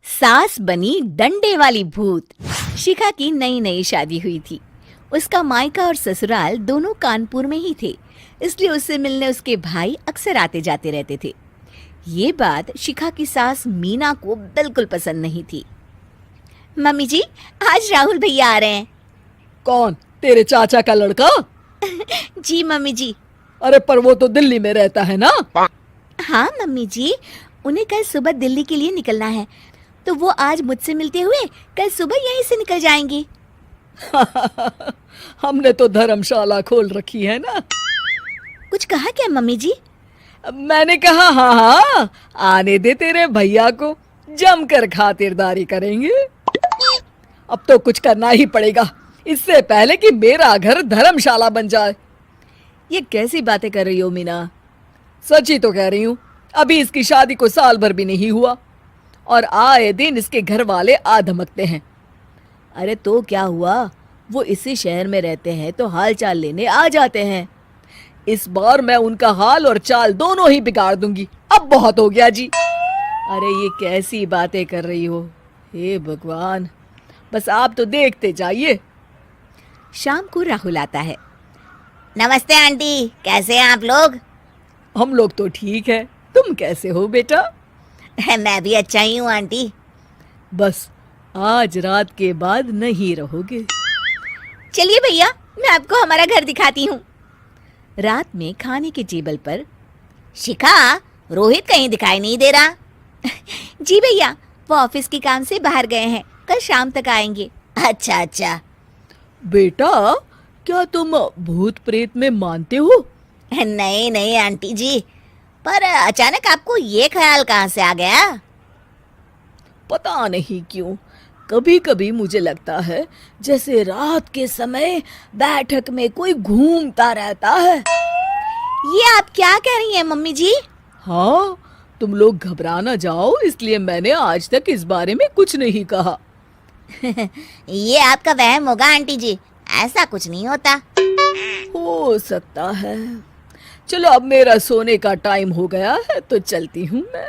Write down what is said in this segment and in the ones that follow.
सास बनी डंडे वाली भूत। शिखा की नई नई शादी हुई थी। उसका मायका और ससुराल दोनों कानपुर में ही थे, इसलिए उससे मिलने उसके भाई अक्सर आते जाते रहते थे। ये बात शिखा की सास मीना को बिल्कुल पसंद नहीं थी। मम्मी जी, आज राहुल भैया आ रहे हैं। कौन? तेरे चाचा का लड़का? जी मम्मी जी। अरे पर वो तो दिल्ली में रहता है ना। हाँ मम्मी जी, उन्हें कल सुबह दिल्ली के लिए निकलना है, तो वो आज मुझसे मिलते हुए कल सुबह यहीं से निकल जाएंगे। हमने तो धर्मशाला खोल रखी है ना। कुछ कहा क्या मम्मी जी? मैंने कहा हाँ हाँ, आने दे तेरे भैया को, जमकर खातिरदारी करेंगे। अब तो कुछ करना ही पड़ेगा, इससे पहले कि मेरा घर धर्मशाला बन जाए। ये कैसी बातें कर रही हो मीना? सच ही तो कह रही हूँ। अभी इसकी शादी को साल भर भी नहीं हुआ और आए दिन इसके घर वाले आ धमकते हैं। अरे तो क्या हुआ, वो इसी शहर में रहते हैं तो हाल चाल लेने आ जाते हैं। इस बार मैं उनका हाल और चाल दोनों ही बिगाड़ दूंगी। अब बहुत हो गया जी। अरे ये कैसी बातें कर रही हो, हे भगवान, बस आप तो देखते जाइए। शाम को राहुल आता है। नमस्ते आंटी, कैसे हैं आप लोग? हम लोग तो ठीक है, तुम कैसे हो बेटा? मैं भी अच्छा ही हूँ आंटी। बस आज रात के बाद नहीं रहोगे। चलिए भैया, मैं आपको हमारा घर दिखाती हूँ। रात में खाने के टेबल पर शिखा, रोहित कहीं दिखाई नहीं दे रहा। जी भैया, वो ऑफिस के काम से बाहर गए हैं, कल शाम तक आएंगे। अच्छा अच्छा। बेटा, क्या तुम भूत प्रेत में मानते हो? नहीं नहीं आंटी जी, पर अचानक आपको ये ख्याल कहाँ से आ गया? पता नहीं क्यों, कभी कभी मुझे लगता है जैसे रात के समय बैठक में कोई घूमता रहता है। ये आप क्या कह रही हैं मम्मी जी? हाँ, तुम लोग घबरा ना जाओ, इसलिए मैंने आज तक इस बारे में कुछ नहीं कहा। ये आपका वहम होगा आंटी जी, ऐसा कुछ नहीं होता। हो सकता है। चलो अब मेरा सोने का टाइम हो गया है तो चलती हूँ मैं।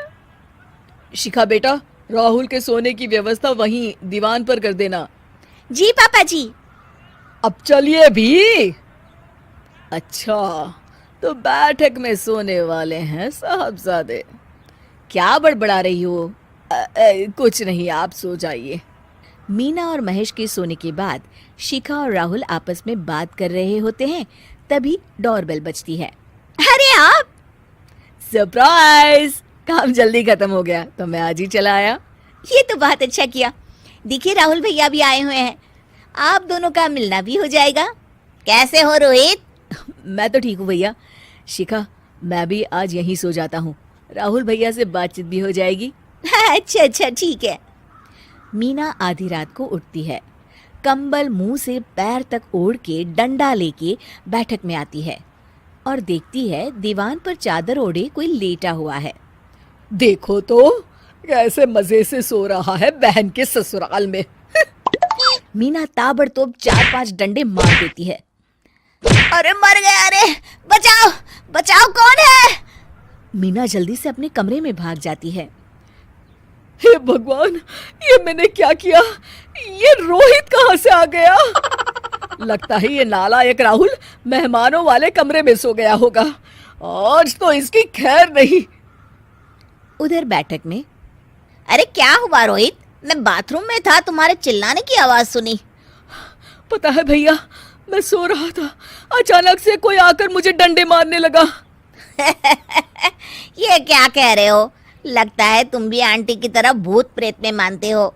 शिखा बेटा, राहुल के सोने की व्यवस्था वहीं दीवान पर कर देना। जी पापा जी। अब चलिए भी। अच्छा, तो बैठक में सोने वाले हैं साहबजादे। क्या बड़बड़ा रही हो? कुछ नहीं, आप सो जाइए। मीना और महेश के सोने के बाद शिखा और राहुल आपस में बात कर रहे होते हैं, तभी डोरबेल बजती है। अरे आप! सरप्राइज! काम जल्दी खत्म हो गया तो मैं आज ही चला आया। ये तो बहुत अच्छा किया। देखिए राहुल भैया भी आए हुए हैं, आप दोनों का मिलना भी हो जाएगा। कैसे हो रोहित? मैं तो ठीक हूँ भैया। शिखा, मैं भी आज यहीं सो जाता हूँ, राहुल भैया से बातचीत भी हो जाएगी। अच्छा अच्छा ठीक है। मीना आधी रात को उठती है, कंबल मुंह से पैर तक ओढ़ के डंडा लेके बैठक में आती है और देखती है दीवान पर चादर ओढ़े कोई लेटा हुआ है। देखो तो कैसे मजे से सो रहा है बहन के ससुराल में। मीना ताबड़तोड़ 4-5 डंडे मार देती है। अरे मर गया, अरे बचाओ बचाओ, कौन है? मीना जल्दी से अपने कमरे में भाग जाती है। हे भगवान, ये मैंने क्या किया? ये रोहित कहाँ से आ गया? लगता है ये नालायक राहुल मेहमानों वाले कमरे में सो गया होगा। आज तो इसकी खैर नहीं। उधर बैठक में, अरे क्या हुआ रोहित? मैं बाथरूम में था, तुम्हारे चिल्लाने की आवाज सुनी। पता है भैया, मैं सो रहा था, अचानक से कोई आकर मुझे डंडे मारने लगा। ये क्या कह रहे हो? लगता है तुम भी आंटी की तरह भूत प्रेत में मानते हो।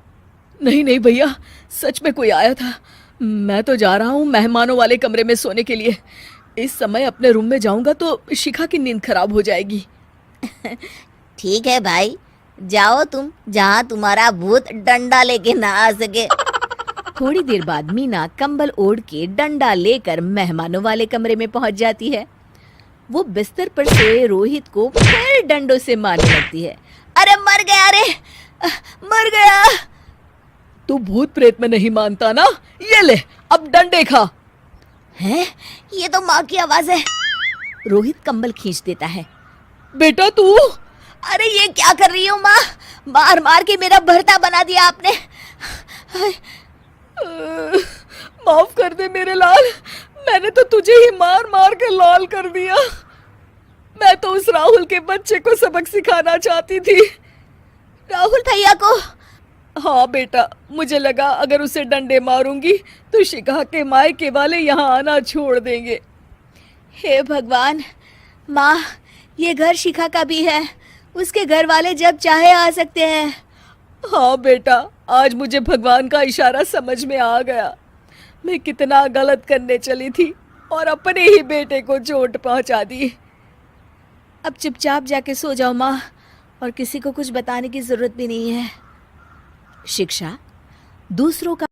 नहीं नहीं भैया, सच में कोई आया था। मैं तो जा रहा हूँ मेहमानों वाले कमरे में सोने के लिए। इस समय अपने रूम में जाऊंगा तो शिखा की नींद खराब हो जाएगी। ठीक है भाई, जाओ तुम, जहाँ तुम्हारा भूत डंडा लेके ना आ सके। थोड़ी देर बाद मीना कंबल ओढ़ के डंडा लेकर मेहमानों वाले कमरे में पहुंच जाती है। वो बिस्तर पर सोए रोहित को फिर डंडों से मारने लगती है। अरे मर गया, अरे मर गया। तू भूत प्रेत में नहीं मानता ना? ये ले, अब डंडे खा। हैं? ये तो माँ की आवाज है। रोहित कंबल खींच देता है। बेटा तू! अरे ये क्या कर रही हो माँ? मार मार के मेरा भरता बना दिया आपने। माफ कर दे मेरे लाल, मैंने तो तुझे ही मार मार के लाल कर दिया। मैं तो उस राहुल के बच्चे को सबक सिखाना चाहती थी। राहुल भैया को? हाँ बेटा, मुझे लगा अगर उसे डंडे मारूंगी तो शिखा के मायके वाले यहाँ आना छोड़ देंगे। हे भगवान, माँ ये घर शिखा का भी है, उसके घर वाले जब चाहे आ सकते हैं। हाँ बेटा, आज मुझे भगवान का इशारा समझ में आ गया। मैं कितना गलत करने चली थी और अपने ही बेटे को चोट पहुंचा दी। अब चुपचाप जाके सो जाओ माँ, और किसी को कुछ बताने की जरूरत भी नहीं है। शिक्षा दूसरों का